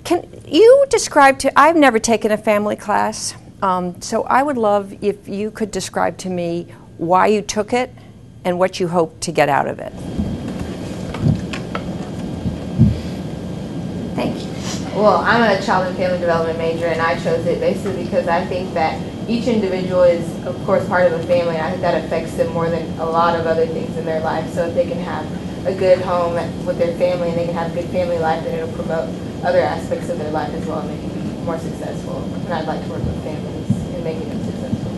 Can you describe to, I've never taken a family class, so I would love if you could describe to me why you took it and what you hope to get out of it. Thank you. Well, I'm a child and family development major, and I chose it basically because I think that each individual is, of course, part of a family, and I think that affects them more than a lot of other things in their life. So if they can have a good home with their family and they can have a good family life, then it'll promote other aspects of their life as well, and they can be more successful. And I'd like to work with families in making them successful.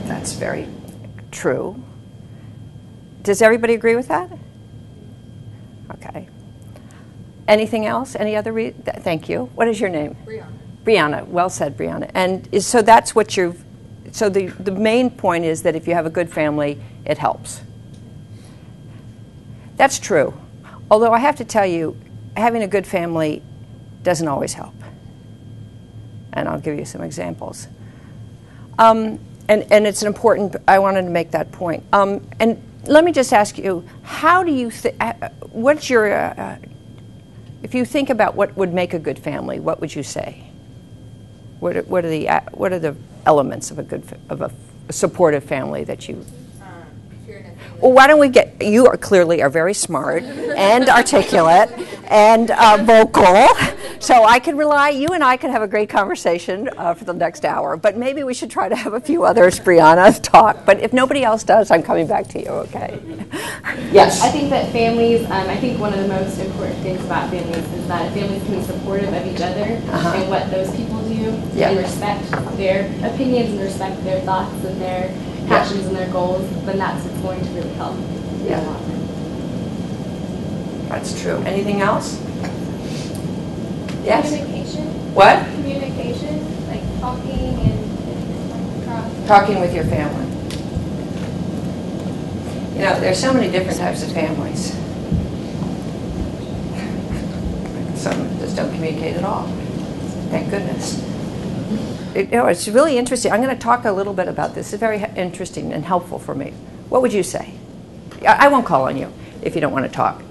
That's very true. Does everybody agree with that? Okay. Anything else? Any other thank you. What is your name? Brianna. Brianna. Well said, Brianna. And so that's what you've, so the main point is that if you have a good family, it helps. That's true. Although I have to tell you, having a good family doesn't always help. And I'll give you some examples. And it's an important, I wanted to make that point. And let me just ask you, how do you, what's your, if you think about what would make a good family, what would you say? What are the elements of a supportive family that you? Well, why don't we get, you are clearly very smart and articulate and vocal, so I can rely, you and I could have a great conversation for the next hour, but maybe we should try to have a few others, Brianna, talk, but if nobody else does, I'm coming back to you, okay? Yes? I think that families, I think one of the most important things about families is that families can be supportive of each other and what those people do, and respect their opinions and respect their thoughts and their passions and their goals, then that's what's going to really help. Yeah. That's true. Anything else? Yes? Communication. What? Communication, like talking and across. Talking with your family. You know, there's so many different types of families. Some just don't communicate at all. Thank goodness. It's really interesting. I'm going to talk a little bit about this. It's very interesting and helpful for me. What would you say? I won't call on you if you don't want to talk.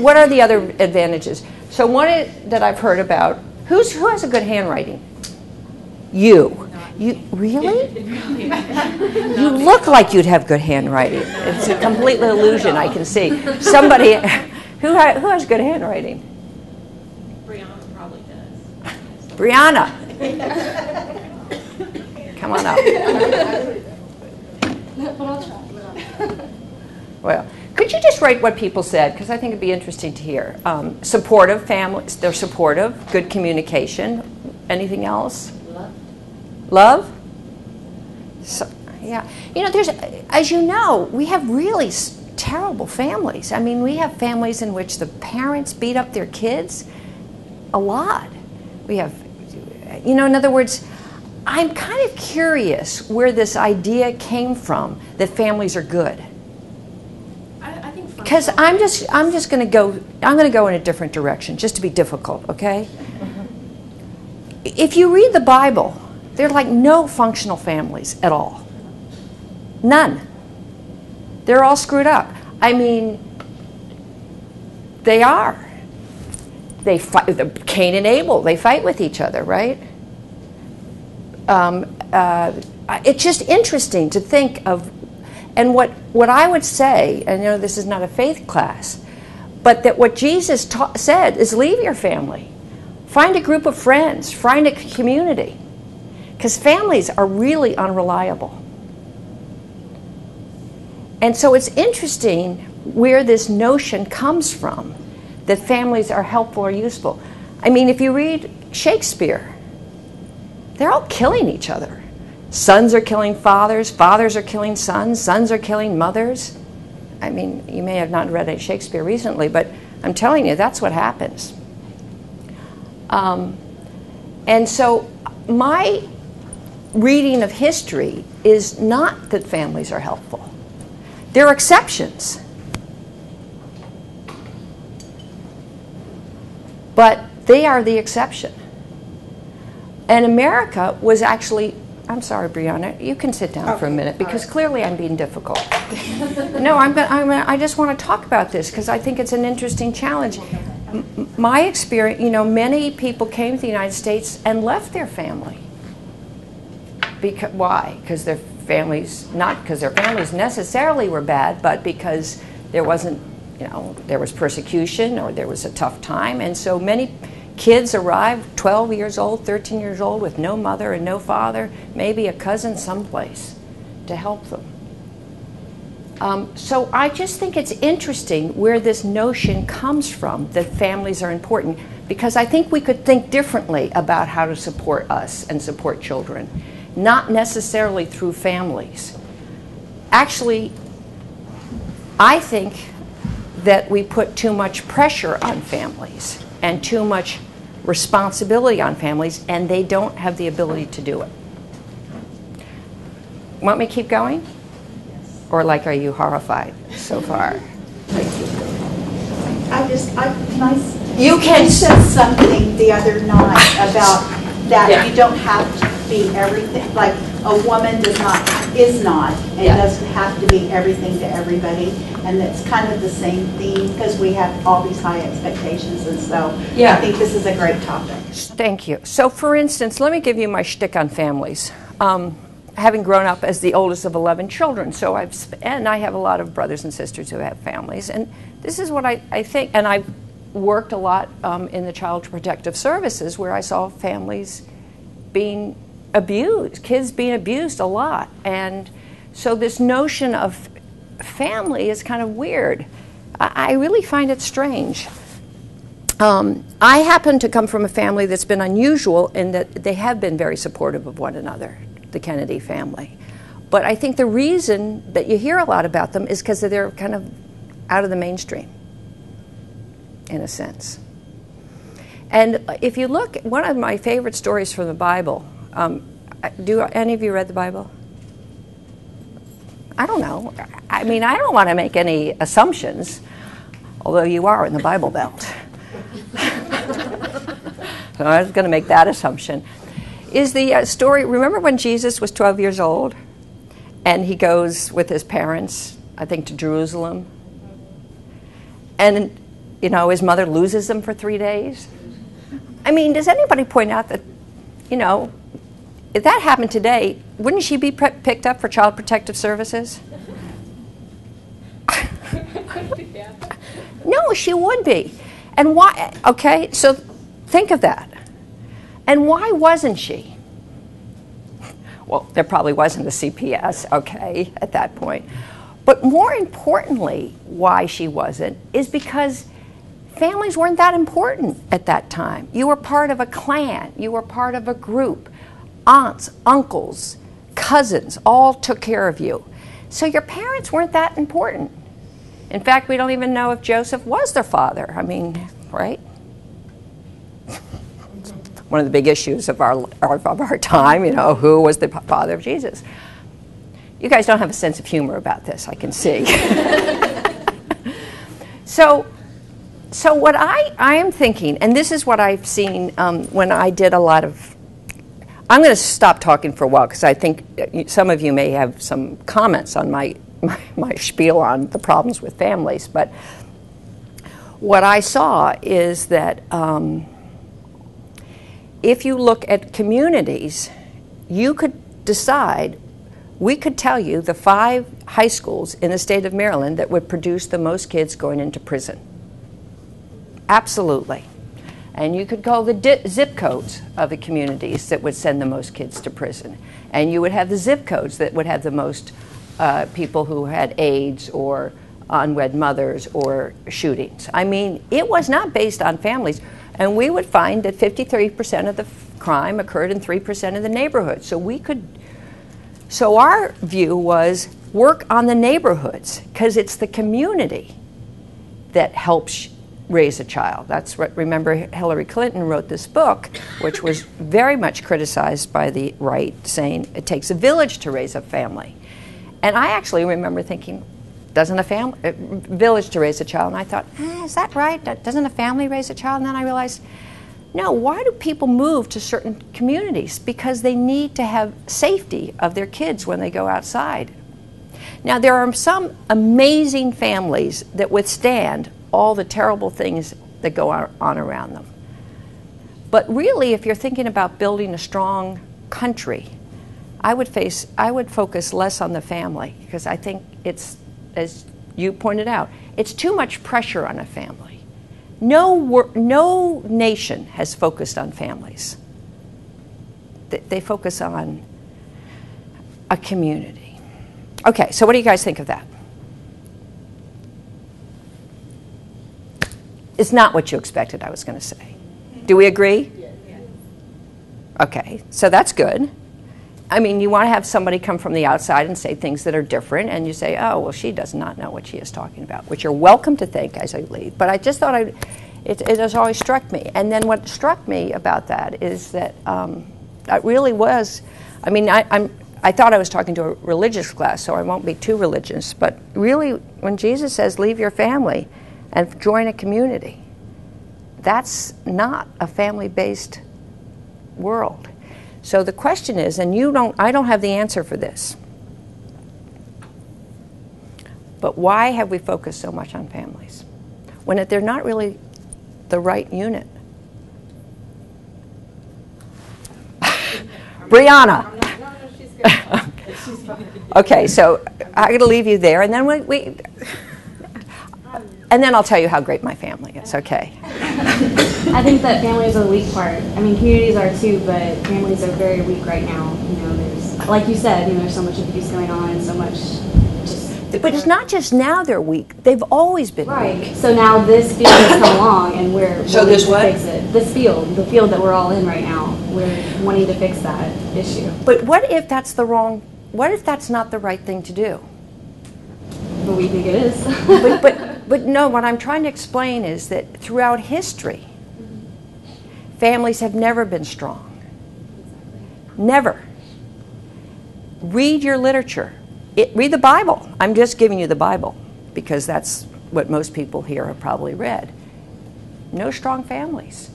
What are the other advantages? So one that I've heard about, who has a good handwriting? You. You really? You look like you'd have good handwriting. It's a complete illusion, I can see. Somebody, who has good handwriting? Brianna probably does. Brianna. Come on up. But I'll try. Well, could you just write what people said? Because I think it'd be interesting to hear. Supportive families, they're supportive, good communication. Anything else? Love? So, yeah. You know, as you know, we have really terrible families. I mean, we have families in which the parents beat up their kids a lot. We have, you know, in other words, I'm kind of curious where this idea came from that families are good. I think because I'm just going to go in a different direction just to be difficult, okay? If you read the Bible, there are like no functional families at all. None. They're all screwed up. I mean, they are. They fight. Cain and Abel, they fight with each other, right? It's just interesting to think of, and what I would say, and you know this is not a faith class, but that what Jesus said is leave your family. Find a group of friends, find a community. Because families are really unreliable. And so it's interesting where this notion comes from, that families are helpful or useful. I mean, if you read Shakespeare, they're all killing each other. Sons are killing fathers, fathers are killing sons, sons are killing mothers. I mean, you may have not read a Shakespeare recently, but I'm telling you, that's what happens. And so my reading of history is not that families are helpful. There are exceptions. But they are the exception. And America was actually, I'm sorry, Brianna, you can sit down for a minute because clearly I'm being difficult. No, I just want to talk about this because I think it's an interesting challenge. my experience, you know, many people came to the United States and left their family. Why? Because their families, not because their families necessarily were bad, but because there wasn't, you know, there was persecution or there was a tough time. And so many kids arrived 12 years old, 13 years old with no mother and no father, maybe a cousin someplace to help them. So I just think it's interesting where this notion comes from that families are important, because I think we could think differently about how to support us and support children, not necessarily through families. Actually, I think that we put too much pressure on families and too much responsibility on families, and they don't have the ability to do it. Want me to keep going? Or are you horrified so far? You said something the other night about that you don't have to be everything, like a woman is not, and doesn't have to be everything to everybody, and it's kind of the same theme because we have all these high expectations, and so I think this is a great topic. Thank you. So for instance, let me give you my shtick on families. Having grown up as the oldest of 11 children, so I have a lot of brothers and sisters who have families, and this is what I think, and I've worked a lot in the Child Protective Services where I saw families being abused, kids being abused a lot, and so this notion of family is kind of weird. I really find it strange. I happen to come from a family that's been unusual in that they have been very supportive of one another, the Kennedy family. But I think the reason that you hear a lot about them is because they're kind of out of the mainstream, in a sense. And if you look, one of my favorite stories from the Bible, do any of you read the Bible? I don't know. I mean, I don't want to make any assumptions, although you are in the Bible Belt. So I was going to make that assumption. Is the story, remember when Jesus was 12 years old and he goes with his parents, I think, to Jerusalem? And, you know, his mother loses him for 3 days? I mean, does anybody point out that, you know, if that happened today, wouldn't she be picked up for Child Protective Services? No, she would be. And why? Okay, so think of that. And why wasn't she? Well, there probably wasn't a CPS, okay, at that point. But more importantly, why she wasn't is because families weren't that important at that time. You were part of a clan. You were part of a group. Aunts, uncles, cousins all took care of you. So your parents weren't that important. In fact, we don't even know if Joseph was their father. I mean, right? One of the big issues of our time, you know, who was the father of Jesus? You guys don't have a sense of humor about this, I can see. So what I am thinking, and this is what I've seen when I did a lot of, I'm going to stop talking for a while because I think some of you may have some comments on my spiel on the problems with families, but what I saw is that if you look at communities, you could decide, we could tell you the 5 high schools in the state of Maryland that would produce the most kids going into prison. Absolutely. And you could call the zip codes of the communities that would send the most kids to prison. And you would have the zip codes that would have the most people who had AIDS or unwed mothers or shootings. I mean, it was not based on families. And we would find that 53% of the crime occurred in 3% of the neighborhoods. So our view was work on the neighborhoods because it's the community that helps raise a child. That's what, remember, Hillary Clinton wrote this book, which was very much criticized by the right, saying it takes a village to raise a family. And I actually remember thinking, doesn't a village to raise a child? And I thought, is that right? Doesn't a family raise a child? And then I realized, no, why do people move to certain communities? Because they need to have safety of their kids when they go outside. Now, there are some amazing families that withstand all the terrible things that go on around them. But really, if you're thinking about building a strong country, I would focus less on the family, because I think it's, as you pointed out, it's too much pressure on a family. No nation has focused on families. They focus on a community. Okay, so what do you guys think of that? It's not what you expected I was going to say. Do we agree? Yes. Okay, so that's good. I mean, you want to have somebody come from the outside and say things that are different, and you say, oh, well, she does not know what she is talking about, which you're welcome to think as I leave. But I just thought it has always struck me. And then what struck me about that is that it really was, I mean, I thought I was talking to a religious class, so I won't be too religious, but really, when Jesus says, leave your family and join a community, that's not a family-based world. So the question is, and I don't have the answer for this, but why have we focused so much on families when they're not really the right unit? Brianna. Okay, so I'm going to leave you there, and then and then I'll tell you how great my family is. Okay. I think that families are the weak part. I mean, communities are too, but families are very weak right now. You know, there's, like you said, there's so much abuse going on and so much just. But it's not just now they're weak. They've always been right. weak. So now this field has come along, and we're so wanting this to what? fix it. This field, the field that we're all in right now, we're wanting to fix that issue. But what if that's what if that's not the right thing to do? But we think it is. But no, what I'm trying to explain is that throughout history, families have never been strong. Never. Read your literature. Read the Bible. I'm just giving you the Bible because that's what most people here have probably read. No strong families.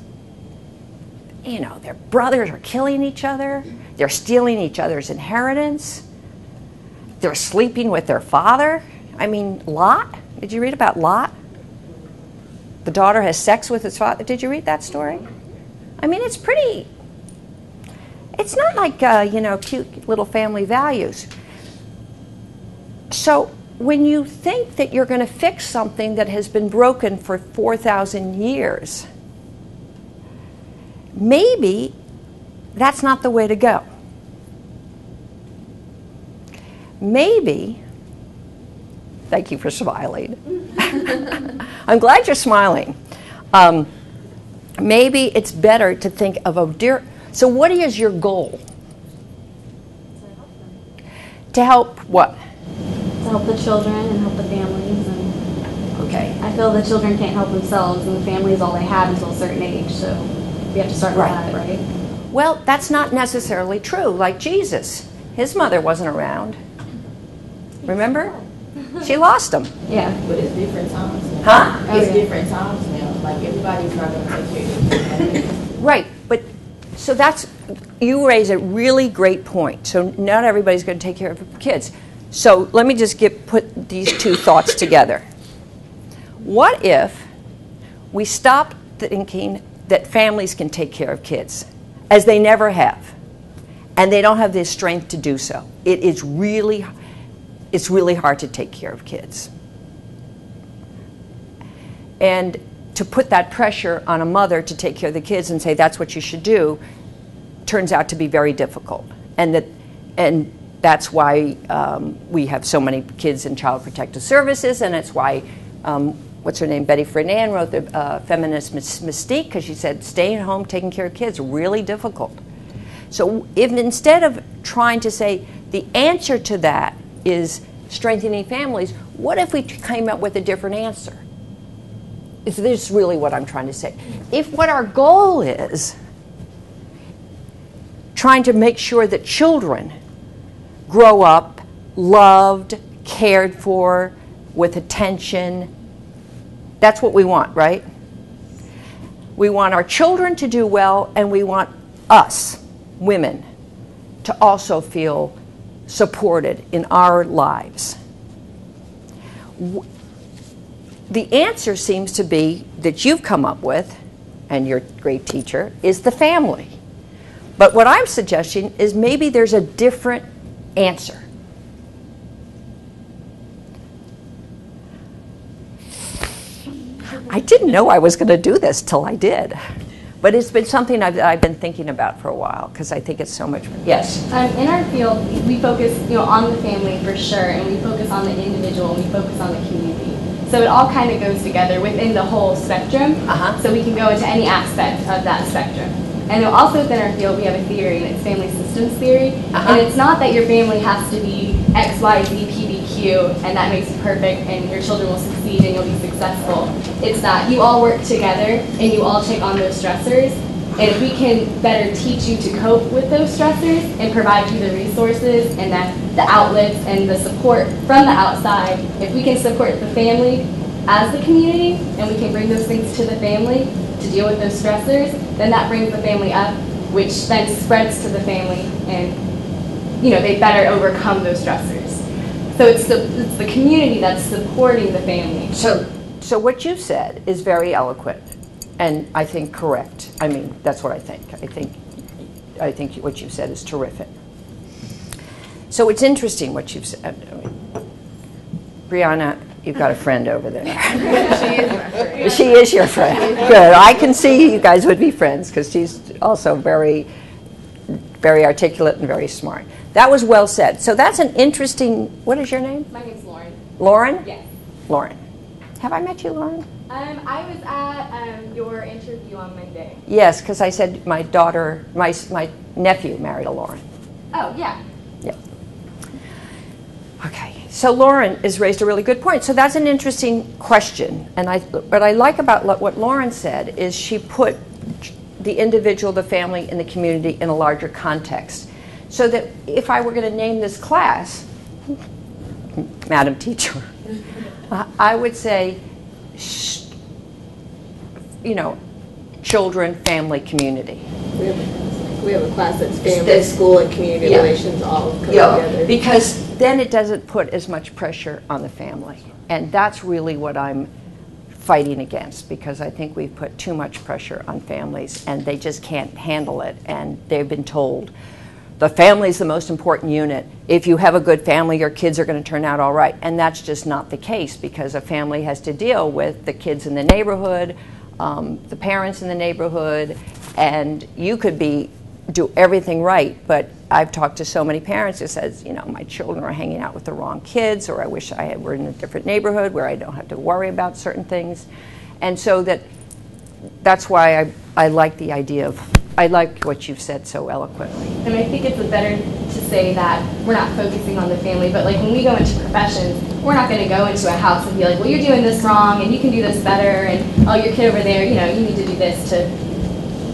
You know, their brothers are killing each other. They're stealing each other's inheritance. They're sleeping with their father. I mean, Lot. Did you read about Lot? The daughter has sex with his father. Did you read that story? I mean, it's pretty. It's not like, cute little family values. So when you think that you're going to fix something that has been broken for 4,000 years, maybe that's not the way to go. Maybe, thank you for smiling. I'm glad you're smiling. Maybe it's better to think of so what is your goal? To help what? To help the children and help the families. And okay. I feel the children can't help themselves, and the family is all they have until a certain age. So we have to start with that, right? Well, that's not necessarily true. Like Jesus, his mother wasn't around. Remember? She lost him. Yeah. But it's different times now. Huh? It's different times now. Like, everybody's not going to take care of it. Right, but so you raise a really great point. So not everybody's going to take care of kids. So let me just put these two thoughts together. What if we stop thinking that families can take care of kids, as they never have, and they don't have the strength to do so? It's really hard to take care of kids. And to put that pressure on a mother to take care of the kids and say that's what you should do turns out to be very difficult. And that's why we have so many kids in Child Protective Services, and it's why, what's her name, Betty Friedan wrote the Feminist Mystique, because she said staying at home, taking care of kids, really difficult. So if instead of trying to say the answer to that is strengthening families, what if we came up with a different answer? This is really what I'm trying to say. If what our goal is trying to make sure that children grow up loved, cared for, with attention, that's what we want, right? We want our children to do well, and we want us, women, to also feel supported in our lives. the answer seems to be that you've come up with, and you're a great teacher, is the family. But what I'm suggesting is maybe there's a different answer. I didn't know I was going to do this till I did. But it's been something I've been thinking about for a while because I think it's so much. Yes? In our field, we focus on the family for sure, and we focus on the individual, and we focus on the community. So it all kind of goes together within the whole spectrum, so we can go into any aspect of that spectrum. And then also within our field, we have a theory, and it's family systems theory. And it's not that your family has to be X, Y, Z, P, B, Q, and that makes you perfect, and your children will succeed, and you'll be successful. It's that you all work together, and you all take on those stressors. And if we can better teach you to cope with those stressors and provide you the resources and the outlets and the support from the outside, if we can support the family as the community, and we can bring those things to the family to deal with those stressors, then that brings the family up, which then spreads to the family, and they better overcome those stressors. So it's the community that's supporting the family. So what you said is very eloquent, and I think correct. I mean, that's what I think. I think what you said is terrific. So it's interesting what you've said. I mean, Brianna, you've got a friend over there. She is my friend. She is your friend. Good. I can see you guys would be friends because she's also very, very articulate and very smart. That was well said. So that's an interesting. What is your name? My name's Lauren. Lauren? Yes. Lauren. Have I met you, Lauren? I was at your interview on Monday. Yes, because I said my daughter, my nephew married a Lauren. Oh, yeah. Yeah. Okay. So Lauren has raised a really good point. So that's an interesting question. And what I like about what Lauren said is she put the individual, the family, and the community in a larger context. So that if I were going to name this class, Madam Teacher, I would say, children, family, community. We have a class that's family, school, and community relations all come together. Because then it doesn't put as much pressure on the family. And that's really what I'm fighting against, because I think we've put too much pressure on families and they just can't handle it. And they've been told, the family is the most important unit. If you have a good family, your kids are going to turn out all right. And that's just not the case, because a family has to deal with the kids in the neighborhood, the parents in the neighborhood, and you could do everything right, but I've talked to so many parents who says, my children are hanging out with the wrong kids, or I wish I were in a different neighborhood where I don't have to worry about certain things. And so that's why I like the idea of, I like what you've said so eloquently. And I think it's better to say that we're not focusing on the family, but like when we go into professions, we're not going to go into a house and be like, well, you're doing this wrong, and you can do this better, and oh, your kid over there, you need to do this to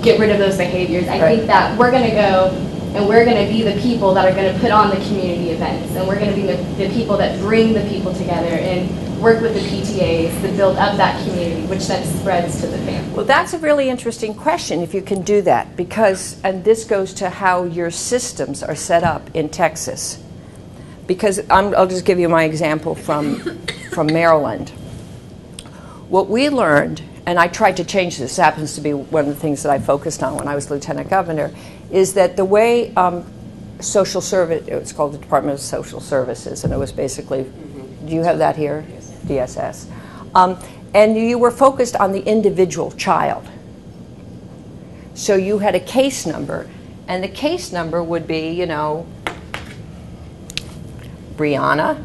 get rid of those behaviors. I think that we're going to go and we're going to be the people that are going to put on the community events, and we're going to be the people that bring the people together and work with the PTAs to build up that community, which then spreads to the family. Well, that's a really interesting question if you can do that, because, and this goes to how your systems are set up in Texas. Because I'll just give you my example from Maryland. What we learned, and I tried to change this happens to be one of the things that I focused on when I was lieutenant governor, is that the way social service, it's called the Department of Social Services, and it was basically, do you have that here? DSS. And you were focused on the individual child. So you had a case number, and the case number would be, Brianna,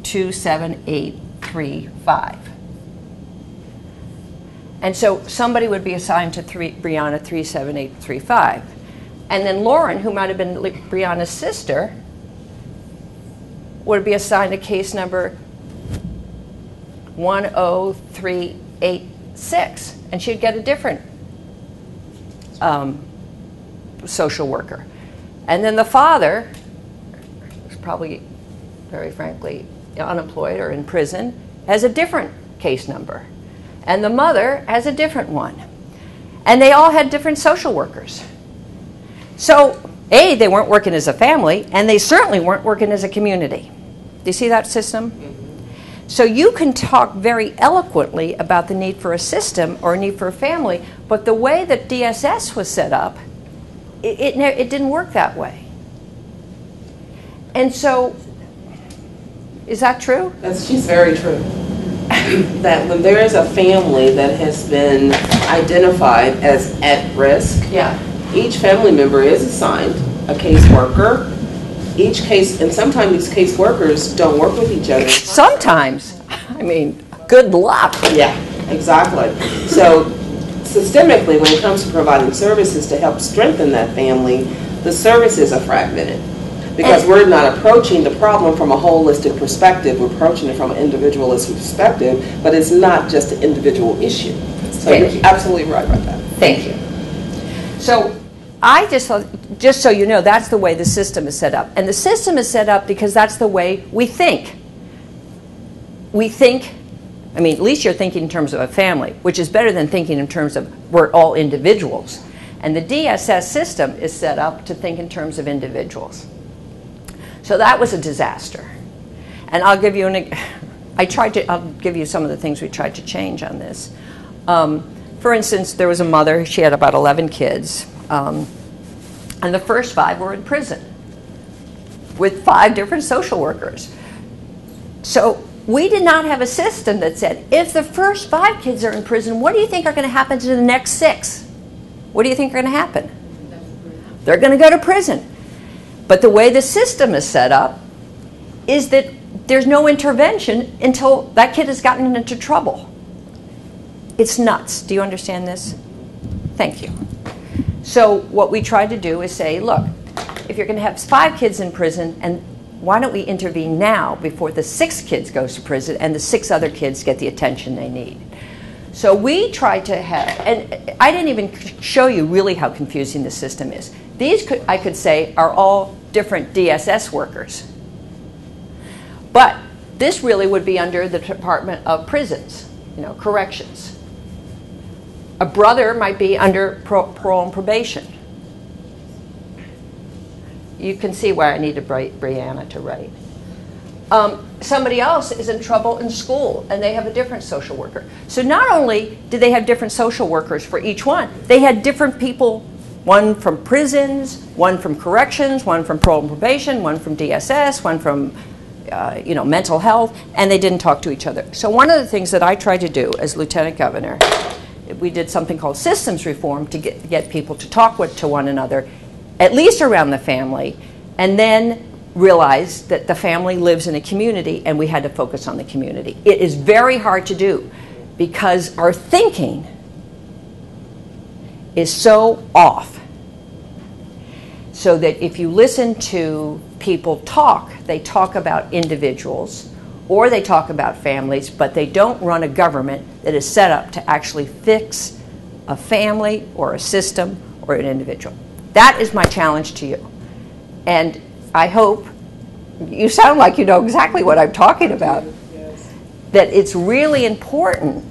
27835. And so somebody would be assigned to Brianna 37835. And then Lauren, who might have been Brianna's sister, would be assigned a case number 10386. And she'd get a different social worker. And then the father was probably, very frankly, unemployed or in prison, has a different case number. And the mother has a different one. And they all had different social workers. So, A, they weren't working as a family, and they certainly weren't working as a community. Do you see that system? So you can talk very eloquently about the need for a system or a need for a family, but the way that DSS was set up, it didn't work that way. And so, is that true? She's very true. That when there is a family that has been identified as at risk, Yeah. each family member is assigned a caseworker. Each case, and sometimes these caseworkers don't work with each other. Sometimes. I mean, good luck. Yeah, exactly. So systemically, when it comes to providing services to help strengthen that family, the services are fragmented. Because we're not approaching the problem from a holistic perspective, we're approaching it from an individualistic perspective, but it's not just an individual issue. So you're absolutely right about that. Thank you. So I just thought, just so you know, that's the way the system is set up. And the system is set up because that's the way we think. We think, I mean, at least you're thinking in terms of a family, which is better than thinking in terms of we're all individuals. And the DSS system is set up to think in terms of individuals. So that was a disaster. And I'll give you I'll give you some of the things we tried to change on this. For instance, there was a mother, she had about 11 kids, and the first 5 were in prison with 5 different social workers. So we did not have a system that said, if the first 5 kids are in prison, what do you think are going to happen to the next 6? What do you think are going to happen? They're going to go to prison. But the way the system is set up is that there's no intervention until that kid has gotten into trouble. It's nuts. Do you understand this? Thank you. So what we tried to do is say, look, if you're going to have 5 kids in prison, and why don't we intervene now before the 6th kid goes to prison and the 6 other kids get the attention they need? So we tried to have, and I didn't even show you really how confusing the system is. These, I could say, are all different DSS workers. But this really would be under the Department of Prisons, corrections. A brother might be under parole and probation. You can see why I needed Brianna to write. Somebody else is in trouble in school, and they have a different social worker. So not only did they have different social workers for each one, they had different people, one from prisons, one from corrections, one from parole and probation, one from DSS, one from mental health, and they didn't talk to each other. So one of the things that I tried to do as Lieutenant Governor, we did something called systems reform to get people to talk to one another, at least around the family, and then realize that the family lives in a community and we had to focus on the community. It is very hard to do because our thinking is so off. So that if you listen to people talk, they talk about individuals or they talk about families, but they don't run a government that is set up to actually fix a family or a system or an individual. That is my challenge to you. And I hope, you sound like you know exactly what I'm talking about, that it's really important.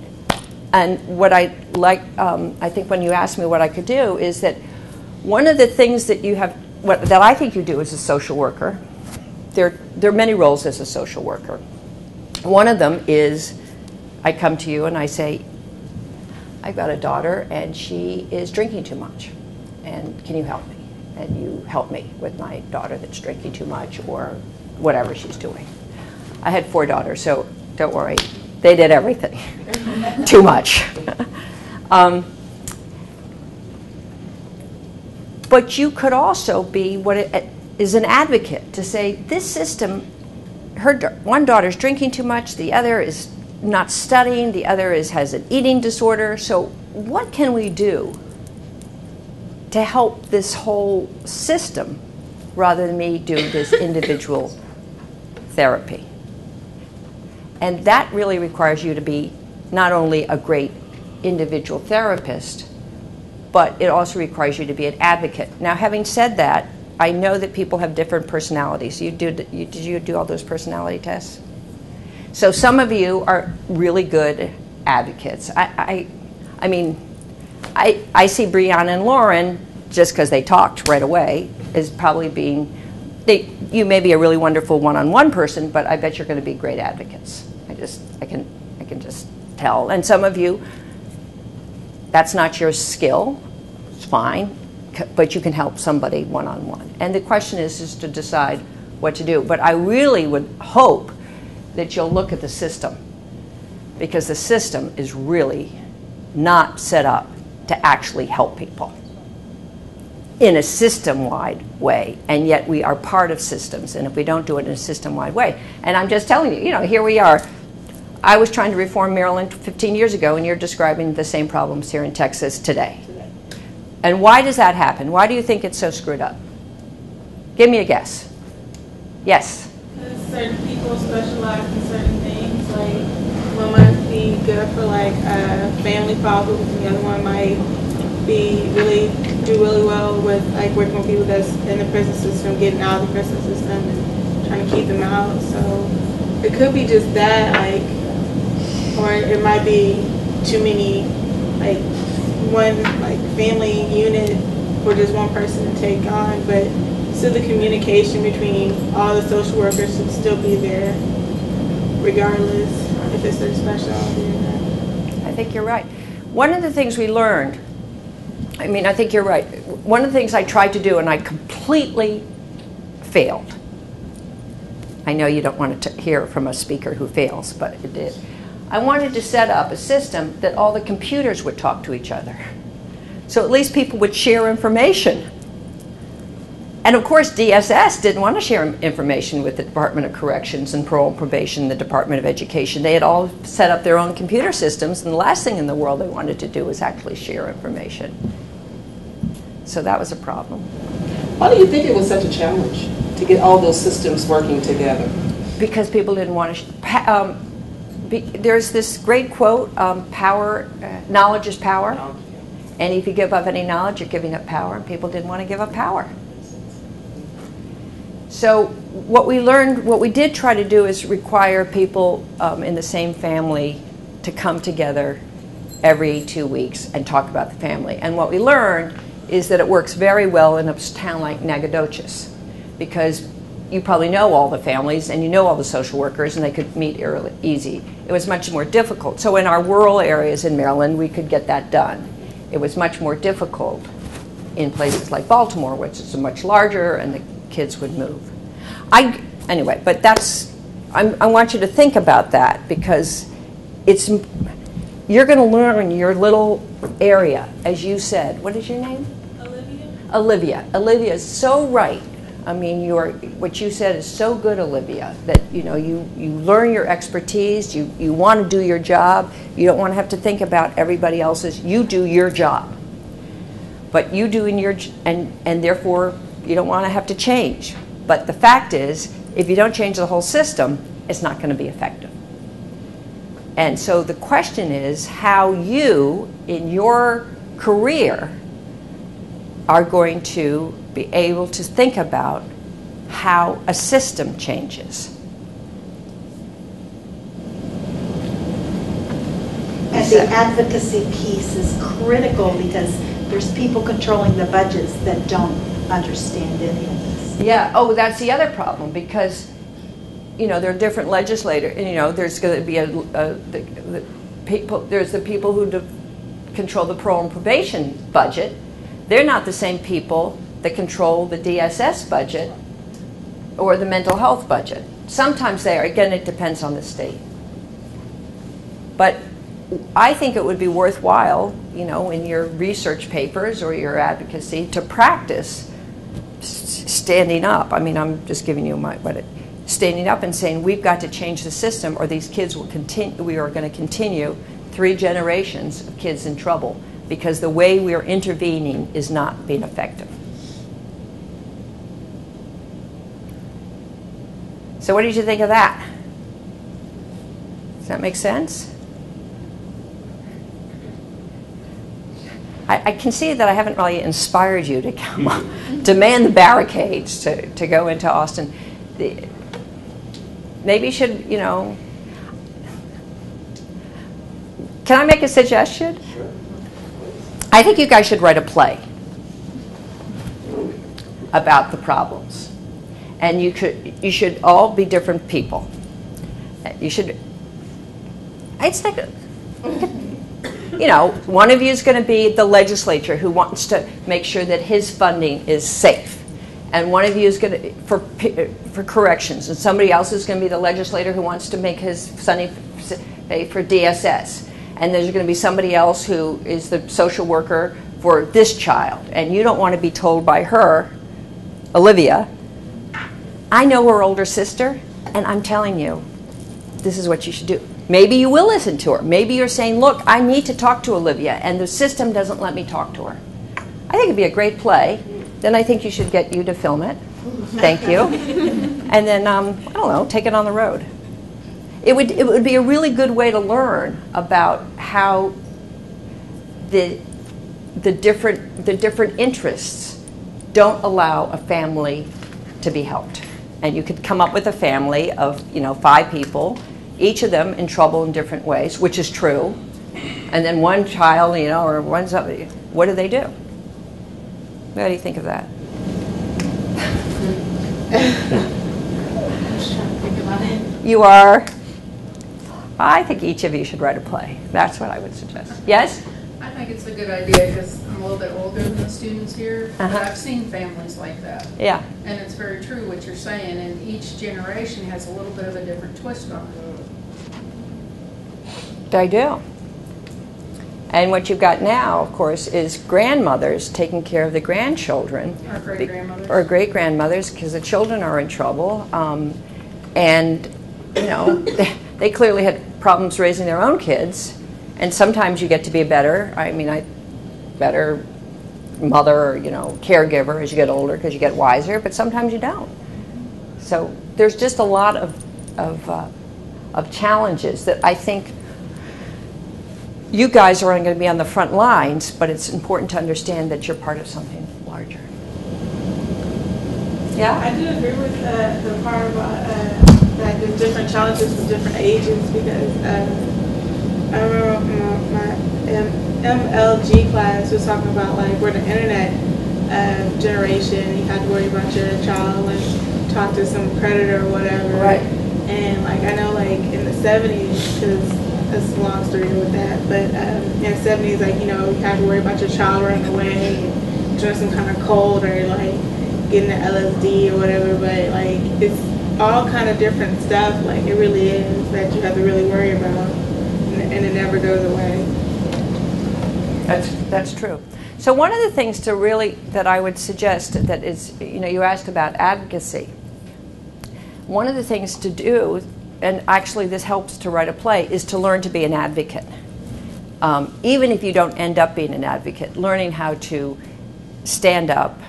And what I like, I think when you asked me what I could do, is that one of the things that you have, that I think you do as a social worker, there are many roles as a social worker. One of them is, I come to you and I say, I've got a daughter and she is drinking too much, and can you help me? And you help me with my daughter that's drinking too much or whatever she's doing. I had 4 daughters, so don't worry. They did everything. Too much. But you could also be what is an advocate to say, this system, one daughter's drinking too much, the other is not studying, the other has an eating disorder. So what can we do to help this whole system rather than me do this individual therapy? And that really requires you to be not only a great individual therapist, but it also requires you to be an advocate. Now, having said that, I know that people have different personalities. Did you do all those personality tests? So some of you are really good advocates. I see Brianna and Lauren, just because they talked right away, as probably being, you may be a really wonderful one-on-one person, but I bet you're going to be great advocates. I I can just tell. And some of you, that's not your skill. It's fine, but you can help somebody one-on-one. And the question is to decide what to do. But I really would hope that you'll look at the system, because the system is really not set up to actually help people in a system-wide way, and yet we are part of systems, and if we don't do it in a system-wide way, and I'm just telling you, here we are. I was trying to reform Maryland 15 years ago, and you're describing the same problems here in Texas today. And why does that happen? Why do you think it's so screwed up? Give me a guess. Yes? Because certain people specialize in certain things, like one might be good for like family problems, and the other one might do really well with like working with people that's in the prison system, getting out of the prison system and trying to keep them out. So it could be just that, like, or it might be too many, like one like family unit for just one person to take on, but still the communication between all the social workers should still be there, regardless if it's their specialty or not. I think you're right. One of the things we learned, I think you're right. One of the things I tried to do, and I completely failed. I know you don't want to hear from a speaker who fails, but it did. I wanted to set up a system that all the computers would talk to each other. So at least people would share information. And of course, DSS didn't want to share information with the Department of Corrections and Parole and Probation, the Department of Education. They had all set up their own computer systems, and the last thing in the world they wanted to do was actually share information. So that was a problem. Why do you think it was such a challenge to get all those systems working together? Because people didn't want to. There's this great quote: "Knowledge is power." And if you give up any knowledge, you're giving up power. And people didn't want to give up power. So what we did try to do is require people in the same family to come together every 2 weeks and talk about the family. And what we learned is that it works very well in a town like Nacogdoches, because you probably know all the families and you know all the social workers, and they could meet easy. It was much more difficult. So in our rural areas in Maryland, we could get that done. It was much more difficult in places like Baltimore, which is much larger, and the kids would move. Anyway, but I want you to think about that, because you're going to learn your little area, as you said. What is your name? Olivia. Olivia is so right. What you said is so good, Olivia, that you learn your expertise, you want to do your job, you don't want to have to think about everybody else's, you do your job. But you do and therefore you don't want to have to change. But the fact is, if you don't change the whole system, it's not going to be effective. And so the question is how you, in your career, are going to be able to think about how a system changes. And the advocacy piece is critical, because there's people controlling the budgets that don't understand any of this. Yeah, that's the other problem, because there are different legislators, there's going to be there's the people who control the parole and probation budget. They're not the same people that control the DSS budget or the mental health budget. Sometimes they are. Again, it depends on the state. But I think it would be worthwhile, in your research papers or your advocacy, to practice standing up. I'm just giving you standing up and saying, we've got to change the system, or these kids will continue. We are going to continue 3 generations of kids in trouble, because the way we are intervening is not being effective. So what did you think of that? Does that make sense? I can see that I haven't really inspired you to come up, to man the barricades, to go into Austin. Maybe you should, Can I make a suggestion? Sure. I think you guys should write a play about the problems. And you should all be different people. You should It's like, you know, one of you is going to be the legislature who wants to make sure that his funding is safe. And one of you is going to, for corrections, and somebody else is going to be the legislator who wants to make his funding pay for DSS. And there's going to be somebody else who is the social worker for this child. And you don't want to be told by her, Olivia, I know her older sister, and I'm telling you, this is what you should do. Maybe you will listen to her. Maybe you're saying, look, I need to talk to Olivia, and the system doesn't let me talk to her. I think it'd be a great play. Then I think you should get you to film it. Thank you. And then, I don't know, take it on the road. It would be a really good way to learn about how the different interests don't allow a family to be helped. And you could come up with a family of, you know, 5 people, each of them in trouble in different ways, which is true. And then one child, you know, or one somebody, what do they do? What do you think of that? I'm just trying to think about it. You are? I think each of you should write a play. That's what I would suggest. Yes? I think it's a good idea because I'm a little bit older than the students here, but I've seen families like that. Yeah. And it's very true what you're saying, and each generation has a little bit of a different twist on it. They do. And what you've got now, of course, is grandmothers taking care of the grandchildren. Or great-grandmothers. Or great-grandmothers, because the children are in trouble. And, you know, they clearly had problems raising their own kids. And sometimes you get to be a better mother or, you know, caregiver as you get older because you get wiser, but sometimes you don't. So there's just a lot of challenges that I think you guys are going to be on the front lines, but it's important to understand that you're part of something larger. Yeah? I do agree with the part about that there's different challenges for different ages because I remember my MLG class was talking about like we're the internet generation. You had to worry about your child and talk to some predator or whatever. Right. And like I know like in the 70s, because that's a long story with that, but in the 70s, like, you know, you had to worry about your child running away and doing some kind of cold or like getting the LSD or whatever, but like it's all kind of different stuff, like it really is, that you have to really worry about, and it never goes away. That's true. So one of the things that I would suggest that is, you know, you asked about advocacy. One of the things to do, and actually this helps to write a play, is to learn to be an advocate. Even if you don't end up being an advocate, learning how to stand up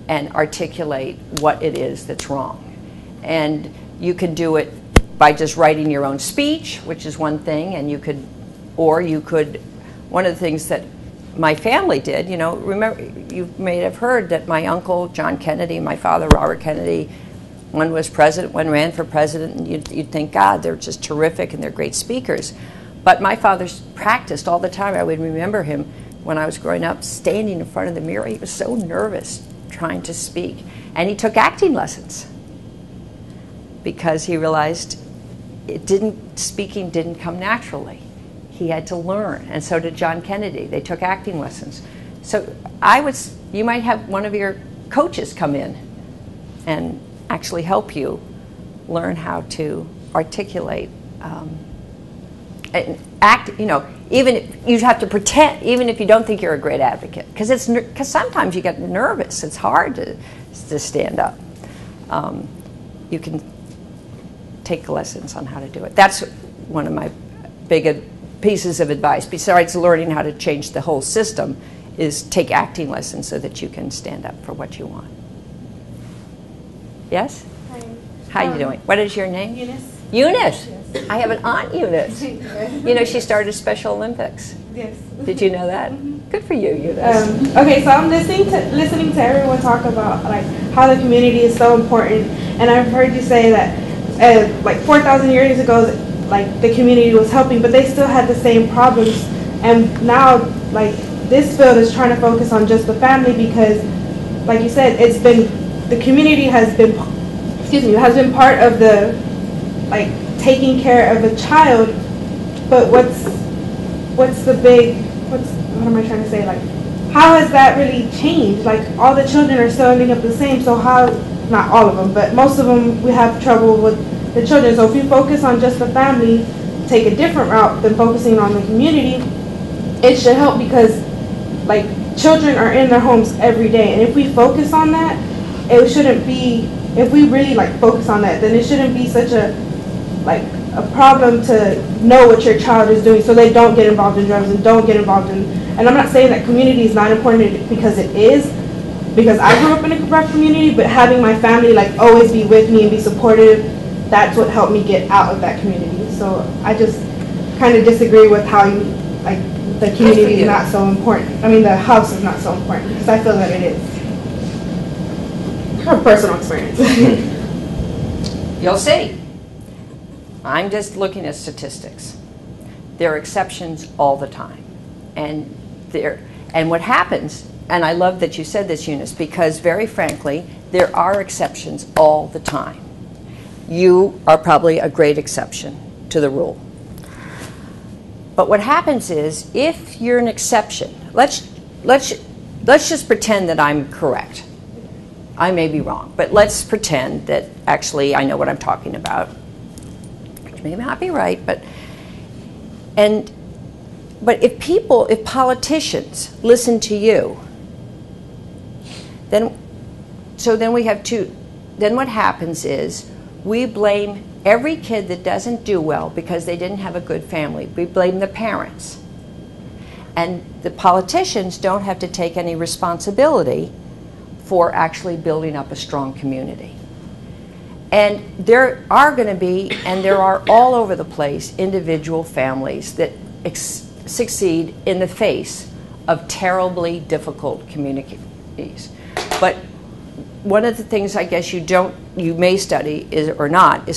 and articulate what it is that's wrong. And you can do it by just writing your own speech, which is one thing, and you could, one of the things that my family did, you know, remember, you may have heard that my uncle, John Kennedy, my father, Robert Kennedy, one was president, one ran for president, and you'd think, God, they're just terrific and they're great speakers. But my father practiced all the time. I would remember him when I was growing up standing in front of the mirror. He was so nervous trying to speak. And he took acting lessons because he realized speaking didn't come naturally. He had to learn, and so did John Kennedy. They took acting lessons. So you might have one of your coaches come in and actually help you learn how to articulate and act, you know, even if you have to pretend, even if you don't think you're a great advocate, because sometimes you get nervous. It's hard to stand up. You can take lessons on how to do it. That's one of my big pieces of advice, besides learning how to change the whole system, is take acting lessons so that you can stand up for what you want. Yes? Hi. How are you doing? What is your name? Eunice. Eunice? Yes. I have an aunt, Eunice. You know, she started Special Olympics. Yes. Did you know that? Good for you, Eunice. Okay, so I'm listening to everyone talk about like how the community is so important, and I've heard you say that like 4,000 years ago, like the community was helping, but they still had the same problems. And now, like this field is trying to focus on just the family because, like you said, the community has been part of the, like, taking care of a child but what am I trying to say? Like, how has that really changed? Like, all the children are still ending up the same, so how, not all of them, but most of them, we have trouble with the children. So if you focus on just the family, take a different route than focusing on the community, it should help, because like, children are in their homes every day, and if we focus on that, it shouldn't be, if we really like focus on that, then it shouldn't be such a problem to know what your child is doing, so they don't get involved in drugs and don't get involved in, and I'm not saying that community is not important, because it is, because I grew up in a rough community, but having my family like always be with me and be supportive, that's what helped me get out of that community. So I just kind of disagree with how you, like, the community is not so important. I mean, the house is not so important, because I feel that it is. From personal experience. You'll see. I'm just looking at statistics. There are exceptions all the time. And what happens, and I love that you said this, Eunice, because very frankly, there are exceptions all the time. You are probably a great exception to the rule. But what happens is, if you're an exception, let's just pretend that I'm correct. I may be wrong, but let's pretend that actually I know what I'm talking about. Which may not be right, but if politicians listen to you, then we have two. Then what happens is we blame every kid that doesn't do well because they didn't have a good family. We blame the parents. And the politicians don't have to take any responsibility for actually building up a strong community. And there are going to be, and there are all over the place, individual families that succeed in the face of terribly difficult communities. But one of the things I guess you may study is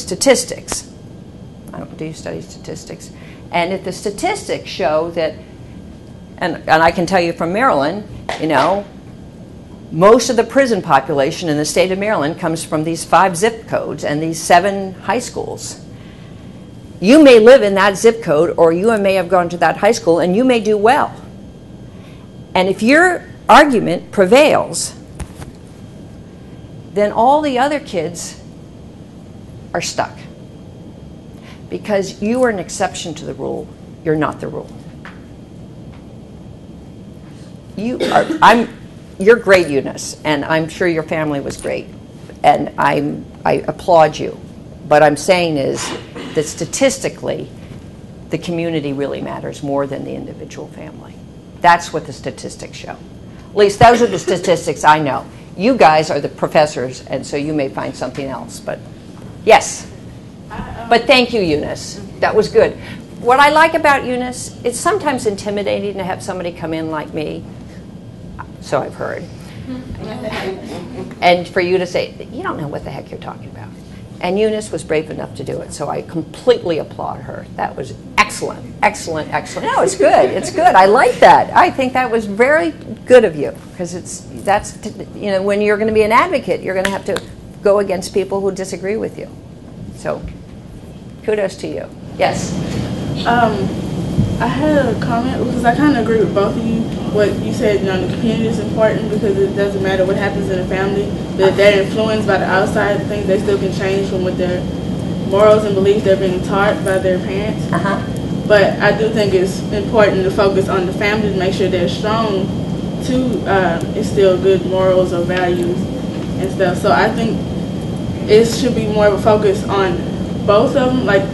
statistics. Do you study statistics? And if the statistics show that, and I can tell you from Maryland, most of the prison population in the state of Maryland comes from these 5 zip codes and these 7 high schools. You may live in that zip code, or you may have gone to that high school, and you may do well. And if your argument prevails, then all the other kids are stuck. Because you are an exception to the rule, you're not the rule. You're great, Eunice, and I'm sure your family was great, and I applaud you. What I'm saying is that statistically, the community really matters more than the individual family. That's what the statistics show. At least those are the statistics I know. You guys are the professors, and so you may find something else. But yes. But thank you, Eunice. That was good. What I like about Eunice, it's sometimes intimidating to have somebody come in like me. So I've heard. And for you to say, you don't know what the heck you're talking about. And Eunice was brave enough to do it, so I completely applaud her. That was excellent, excellent, excellent. No, it's good. It's good. I like that. I think that was very good of you, because when you're going to be an advocate, you're going to have to go against people who disagree with you. So, kudos to you. Yes. I had a comment because I kind of agree with both of you. What you said, the community is important because it doesn't matter what happens in the family, but if they're influenced by the outside things, they still can change from what their morals and beliefs they're being taught by their parents. But I do think it's important to focus on the family to make sure they're strong to instill good morals or values and stuff. So I think it should be more of a focus on both of them. Like,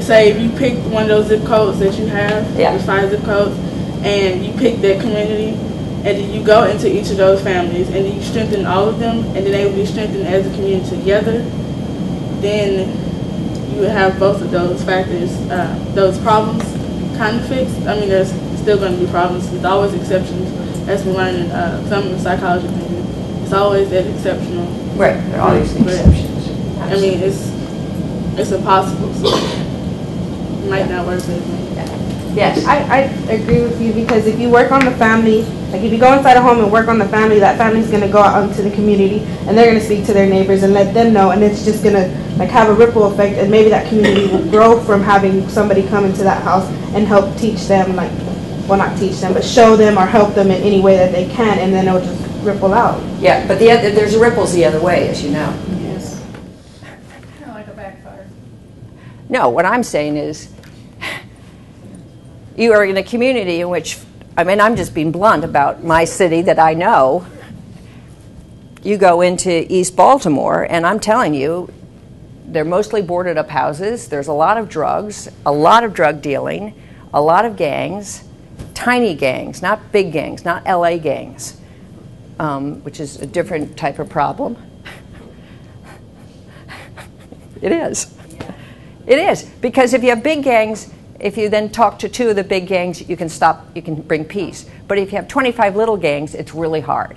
say if you pick one of those zip codes that you have, the 5 zip codes, and you pick that community, and then you go into each of those families, and then you strengthen all of them, and then they will be strengthened as a community together, then you would have both of those factors, those problems kind of fixed. I mean, there's still going to be problems. There's always exceptions, as we learn in some of the psychology things. It's always that exceptional. Right, there are always exceptions. I mean, it's impossible. So it might not work for everyone. Yes. I agree with you, because if you work on the family, like if you go inside a home and work on the family, that family's going to go out into the community and they're going to speak to their neighbors and let them know, and it's just going to like have a ripple effect, and maybe that community will grow from having somebody come into that house and help teach them, like, well, not teach them, but show them or help them in any way that they can, and then it'll just ripple out. Yeah, but there's ripples the other way, as you know. Yes. Kind of like a backfire. No, what I'm saying is, you are in a community in which, I mean, I'm just being blunt about my city that I know. You go into East Baltimore, and I'm telling you, they're mostly boarded up houses. There's a lot of drugs, a lot of drug dealing, a lot of gangs, tiny gangs, not big gangs, not LA gangs, which is a different type of problem. It is. It is, because if you have big gangs, if you then talk to 2 of the big gangs, you can bring peace. But if you have 25 little gangs, it's really hard.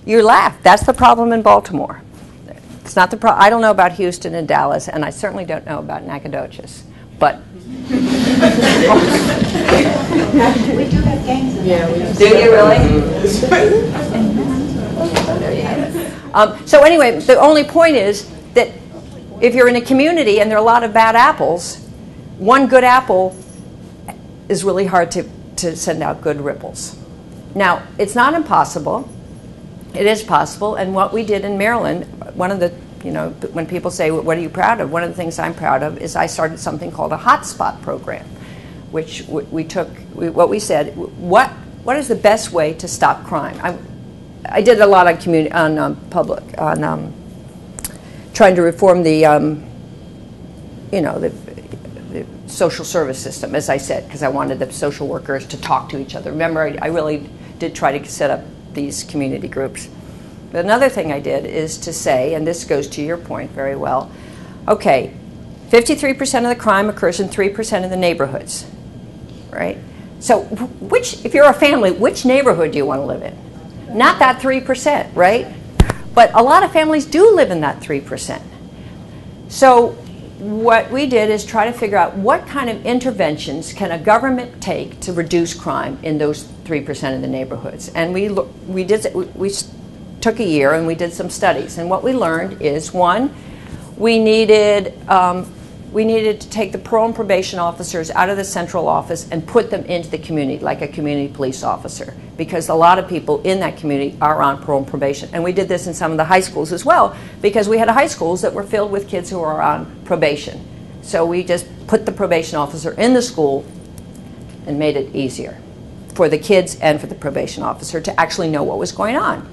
You laugh. That's the problem in Baltimore. It's not the problem. I don't know about Houston and Dallas, and I certainly don't know about Nacogdoches. But We do have gangs in there. do you really? There you have it. So anyway, the only point is that if you're in a community and there are a lot of bad apples, one good apple is really hard to send out good ripples. Now, it's not impossible. It is possible. And what we did in Maryland, one of the, when people say, what are you proud of? One of the things I'm proud of is I started something called a hotspot program, which what we said, what is the best way to stop crime? I did a lot on trying to reform the social service system, as I said, because I wanted the social workers to talk to each other. Remember, I really did try to set up these community groups. But another thing I did is to say, and this goes to your point very well, okay, 53% of the crime occurs in 3% of the neighborhoods, right? So if you're a family, which neighborhood do you want to live in? Not that 3%, right? But a lot of families do live in that 3%. So what we did is try to figure out what kind of interventions can a government take to reduce crime in those 3% of the neighborhoods. And we took a year and we did some studies. And what we learned is, one, we needed to take the parole and probation officers out of the central office and put them into the community, like a community police officer, because a lot of people in that community are on parole and probation. And we did this in some of the high schools as well, because we had high schools that were filled with kids who are on probation. So we just put the probation officer in the school and made it easier for the kids and for the probation officer to actually know what was going on.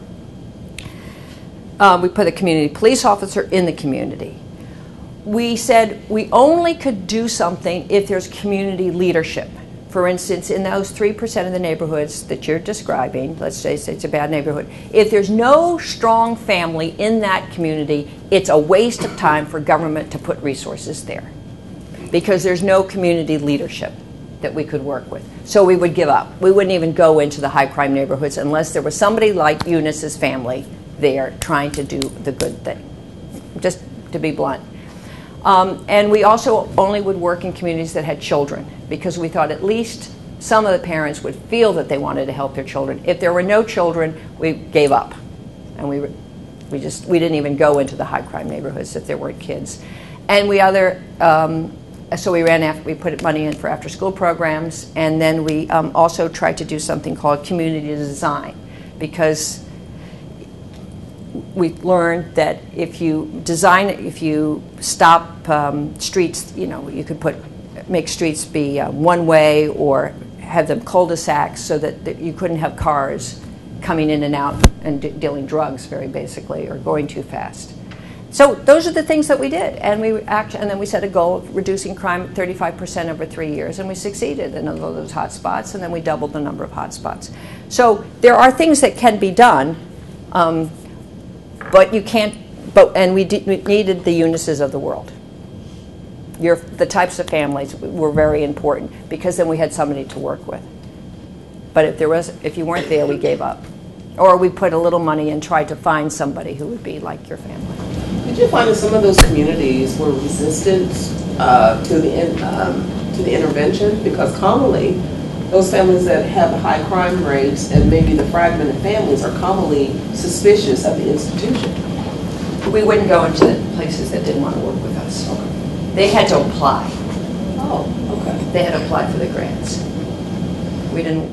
We put a community police officer in the community. We said we only could do something if there's community leadership. For instance, in those 3% of the neighborhoods that you're describing, let's say it's a bad neighborhood, if there's no strong family in that community, it's a waste of time for government to put resources there, because there's no community leadership that we could work with. So we would give up. We wouldn't even go into the high crime neighborhoods unless there was somebody like Eunice's family there trying to do the good thing, just to be blunt. And we also only would work in communities that had children, because we thought at least some of the parents would feel that they wanted to help their children. If there were no children, we gave up, and we didn't even go into the high crime neighborhoods if there weren't kids. And so we put money in for after school programs, and then we also tried to do something called community design, because we learned that if you stop streets, you could make streets be one way, or have them cul-de-sacs so that you couldn't have cars coming in and out and dealing drugs, very basically, or going too fast. So those are the things that we did, and then we set a goal of reducing crime 35% over 3 years, and we succeeded in all those hot spots, and then we doubled the number of hot spots. So there are things that can be done. But you can't. And we needed the Eunices of the world. The types of families were very important, because then we had somebody to work with. But if you weren't there, we gave up, or we put a little money and tried to find somebody who would be like your family. Did you find that some of those communities were resistant to the intervention? Because commonly, those families that have high crime rates and maybe the fragmented families are commonly suspicious of the institution. We wouldn't go into the places that didn't want to work with us. They had to apply. Oh, okay. They had to apply for the grants. We didn't,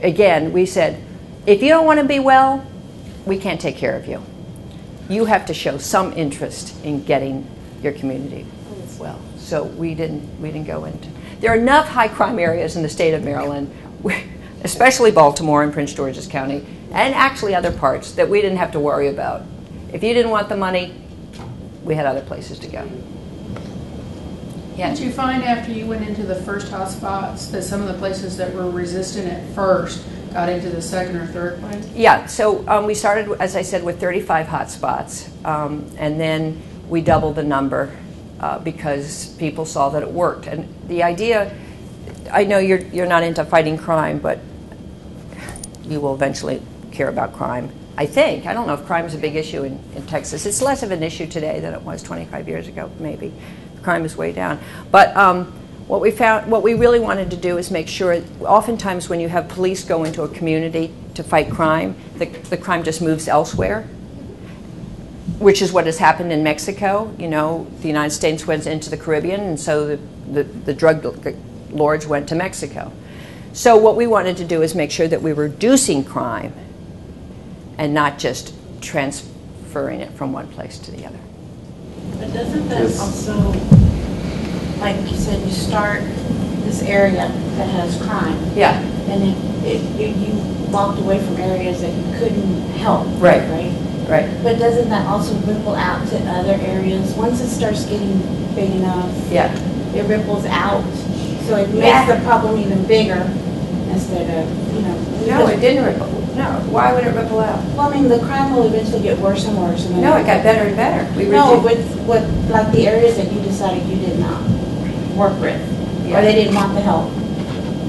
again, we said, if you don't want to be well, we can't take care of you. You have to show some interest in getting your community well. So we didn't go into. There are enough high crime areas in the state of Maryland, especially Baltimore and Prince George's County, and actually other parts, that we didn't have to worry about. If you didn't want the money, we had other places to go. Yeah. Did you find after you went into the first hotspots that some of the places that were resistant at first got into the second or third place? Yeah, so we started, as I said, with 35 hotspots, and then we doubled the number because people saw that it worked. And the idea, I know you're not into fighting crime, but you will eventually care about crime. I think. I don't know if crime is a big issue in Texas. It's less of an issue today than it was 25 years ago, maybe. Crime is way down. But what we really wanted to do is make sure, oftentimes when you have police go into a community to fight crime, the crime just moves elsewhere, which is what has happened in Mexico. You know, the United States went into the Caribbean, and so the drug lords went to Mexico. So what we wanted to do is make sure that we were reducing crime and not just transferring it from one place to the other. But doesn't that also, like you said, you start this area that has crime. Yeah. And then you walked away from areas that you couldn't help. Right. Right. But doesn't that also ripple out to other areas? Once it starts getting big enough, yeah, it ripples out. So it makes the problem even bigger instead of, you know. No, it didn't ripple. No, why would it ripple out? Well, I mean, the crime will eventually get worse and worse. And no, it got better and better. With like the areas that you decided you did not work with, or they didn't want the help.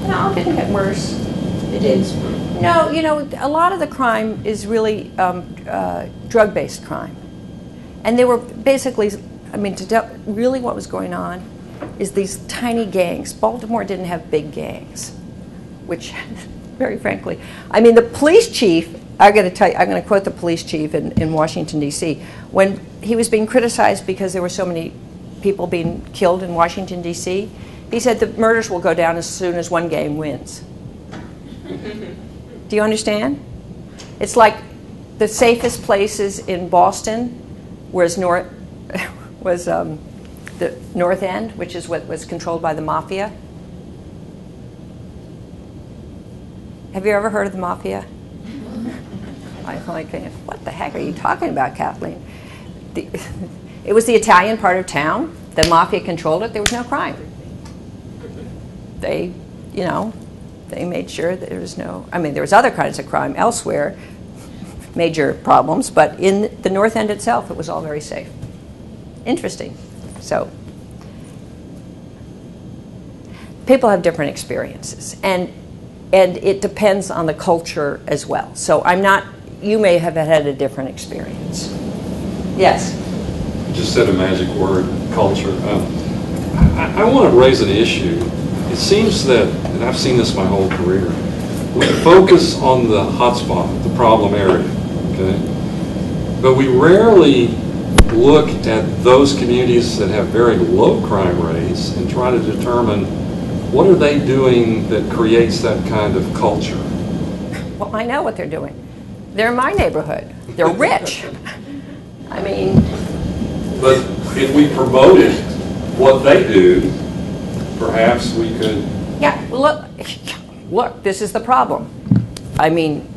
No, it didn't get worse. It didn't. No, you know, a lot of the crime is really drug-based crime. And they were basically, I mean, really what was going on is these tiny gangs. Baltimore didn't have big gangs, which, very frankly, I mean, the police chief, I'm going to quote the police chief in Washington, D.C., when he was being criticized because there were so many people being killed in Washington, D.C., he said the murders will go down as soon as one gang wins. Do you understand? It's like the safest places in Boston was the North End, which is what was controlled by the mafia. Have you ever heard of the mafia? I'm like, what the heck are you talking about, Kathleen? It was the Italian part of town. The mafia controlled it. There was no crime. They, you know, they made sure that there was no, I mean, there was other kinds of crime elsewhere, major problems, but in the North End itself, it was all very safe. Interesting. So, people have different experiences, and it depends on the culture as well. So you may have had a different experience. Yes? You just said a magic word, culture. I want to raise an issue. It seems that, and I've seen this my whole career, we focus on the hotspot, the problem area, okay? But we rarely look at those communities that have very low crime rates and try to determine what are they doing that creates that kind of culture. Well, I know what they're doing. They're in my neighborhood. They're rich. I mean... But if we promoted what they do, perhaps we could... Yeah, look, this is the problem. I mean,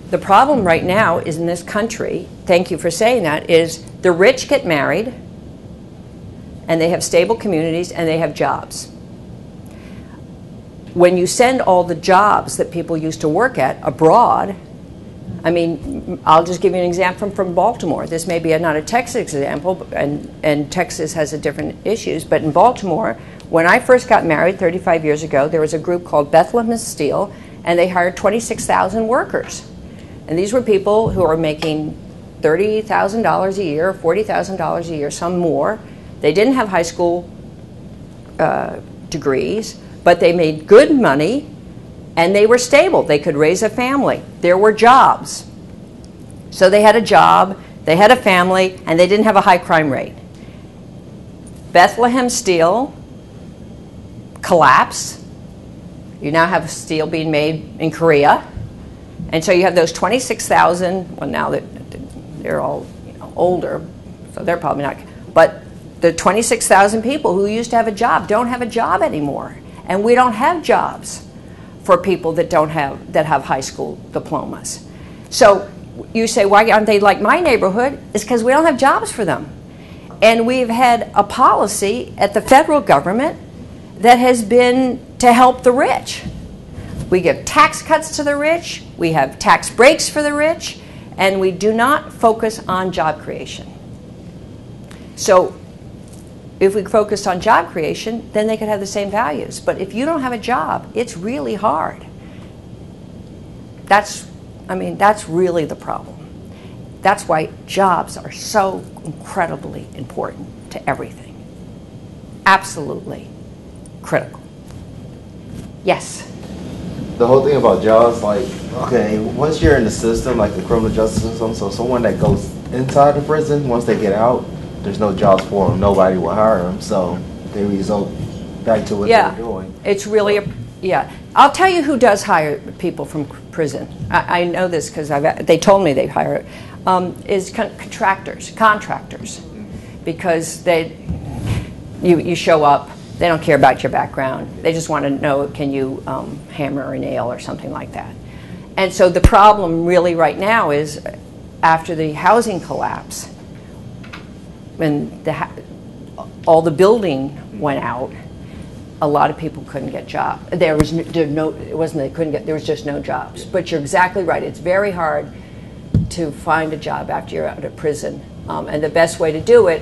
the problem right now is in this country, thank you for saying that, is the rich get married, and they have stable communities, and they have jobs. When you send all the jobs that people used to work at abroad, I mean, I'll just give you an example from Baltimore. This may be not a Texas example, and Texas has a different issues, but in Baltimore, when I first got married 35 years ago, there was a group called Bethlehem Steel, and they hired 26,000 workers. And these were people who are making $30,000 a year, $40,000 a year, some more. They didn't have high school degrees, but they made good money, and they were stable. They could raise a family. There were jobs. So they had a job They had a family, and they didn't have a high crime rate. Bethlehem Steel collapsed. You now have steel being made in Korea. And so you have those 26,000, well, now they're all older, so they're probably not, but the 26,000 people who used to have a job don't have a job anymore. And we don't have jobs for people that have high school diplomas. So you say, why aren't they like my neighborhood? It's because we don't have jobs for them. And we've had a policy at the federal government that has been to help the rich. We give tax cuts to the rich, we have tax breaks for the rich, and we do not focus on job creation. So if we focused on job creation, then they could have the same values. But if you don't have a job, it's really hard. That's really the problem. That's why jobs are so incredibly important to everything. Absolutely critical. Yes? The whole thing about jobs, like, okay, once you're in the system, like the criminal justice system, so someone that goes inside the prison, once they get out, there's no jobs for them. Nobody will hire them, so they result back to what they're doing. It's really, yeah. I'll tell you who does hire people from prison. I know this because they told me they hire it. Is contractors, because you show up, they don't care about your background, they just want to know, can you hammer a nail or something like that. And so the problem really right now is, after the housing collapse, when all the building went out, a lot of people couldn't get jobs. There was just no jobs. But you're exactly right, it's very hard to find a job after you're out of prison. And the best way to do it,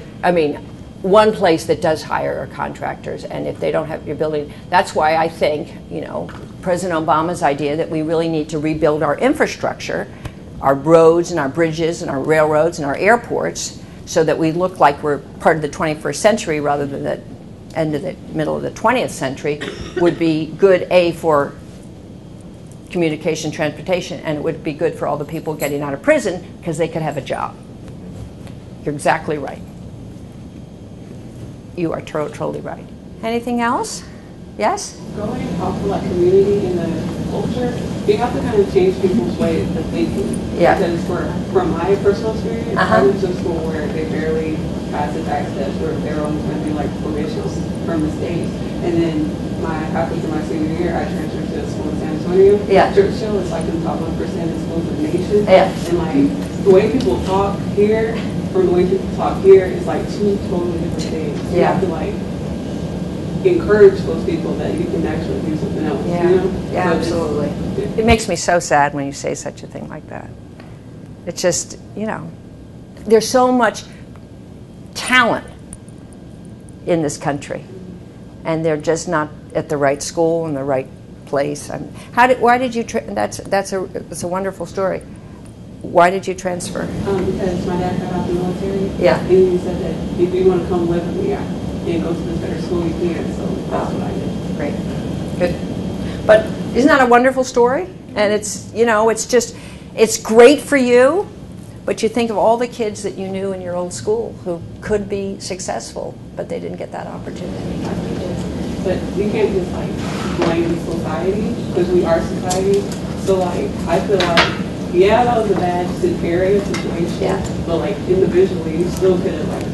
one place that does hire are contractors, and if they don't have your building, that's why I think, President Obama's idea that we really need to rebuild our infrastructure, our roads and our bridges and our railroads and our airports, so that we look like we're part of the 21st century rather than the end of the middle of the 20th century, would be good, for communication, transportation, and it would be good for all the people getting out of prison because they could have a job. You're exactly right. You are totally right. Anything else? Yes? Going off of like community and the culture, you have to kind of change people's ways of thinking. Yeah. Because from my personal experience, I went to a school where they barely passed the tax test, where they were only going to do like provisionals from the state. And then after my senior year, I transferred to a school in San Antonio. Yeah. Churchill is like in the top 1% of schools in the nation. Yeah. And like the way people talk here from the way people talk here is like two totally different things. You have to like encourage those people that you can actually do something else. Yeah, you know? yeah, So absolutely. It makes me so sad when you say such a thing like that. It's just, there's so much talent in this country, and they're just not at the right school in the right place. Why did you? That's a wonderful story. Why did you transfer? Because my dad got out of the military. Yeah. And he said that if you want to come live with me and go to this better school, you can. So that's what I did. Great. Good. But isn't that a wonderful story? And it's, it's great for you, but you think of all the kids that you knew in your old school who could be successful, but they didn't get that opportunity like you did. But you can't just like blame society, because we are society. So like, I feel like, yeah, that was a bad area situation, but like individually, you still could have like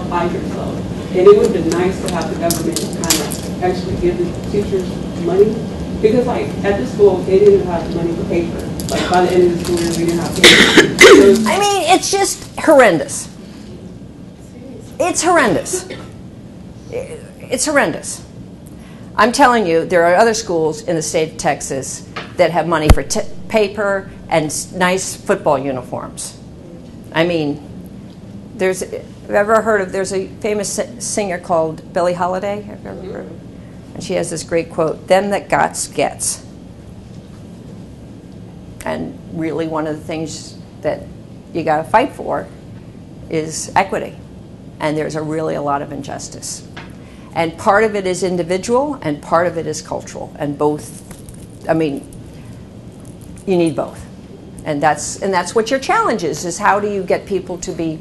applied yourself. And it would have been nice to have the government kind of actually give the teachers money, because like at the school, they didn't have money for paper. Like by the end of the school year, we didn't have paper. It's just horrendous. It's horrendous. It's horrendous. I'm telling you, there are other schools in the state of Texas that have money for paper and nice football uniforms. There's a famous singer called Billie Holiday. Have you ever heard of her? And she has this great quote, "Them that gets." And really one of the things that you got to fight for is equity. And there's really a lot of injustice. And part of it is individual, and part of it is cultural. And both, you need both. And that's what your challenge is how do you get people to be,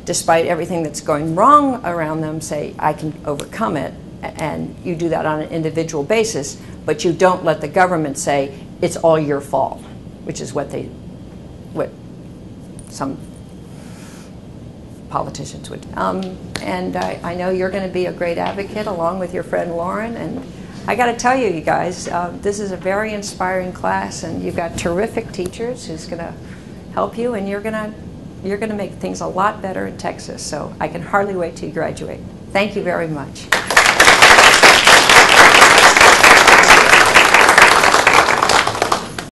despite everything that's going wrong around them, say, I can overcome it. And you do that on an individual basis, but you don't let the government say, it's all your fault, which is what some politicians would. And I know you're going to be a great advocate along with your friend Lauren. And I got to tell you, you guys, this is a very inspiring class, and you've got terrific teachers who's going to help you, and you're going to make things a lot better in Texas. So I can hardly wait till you graduate. Thank you very much.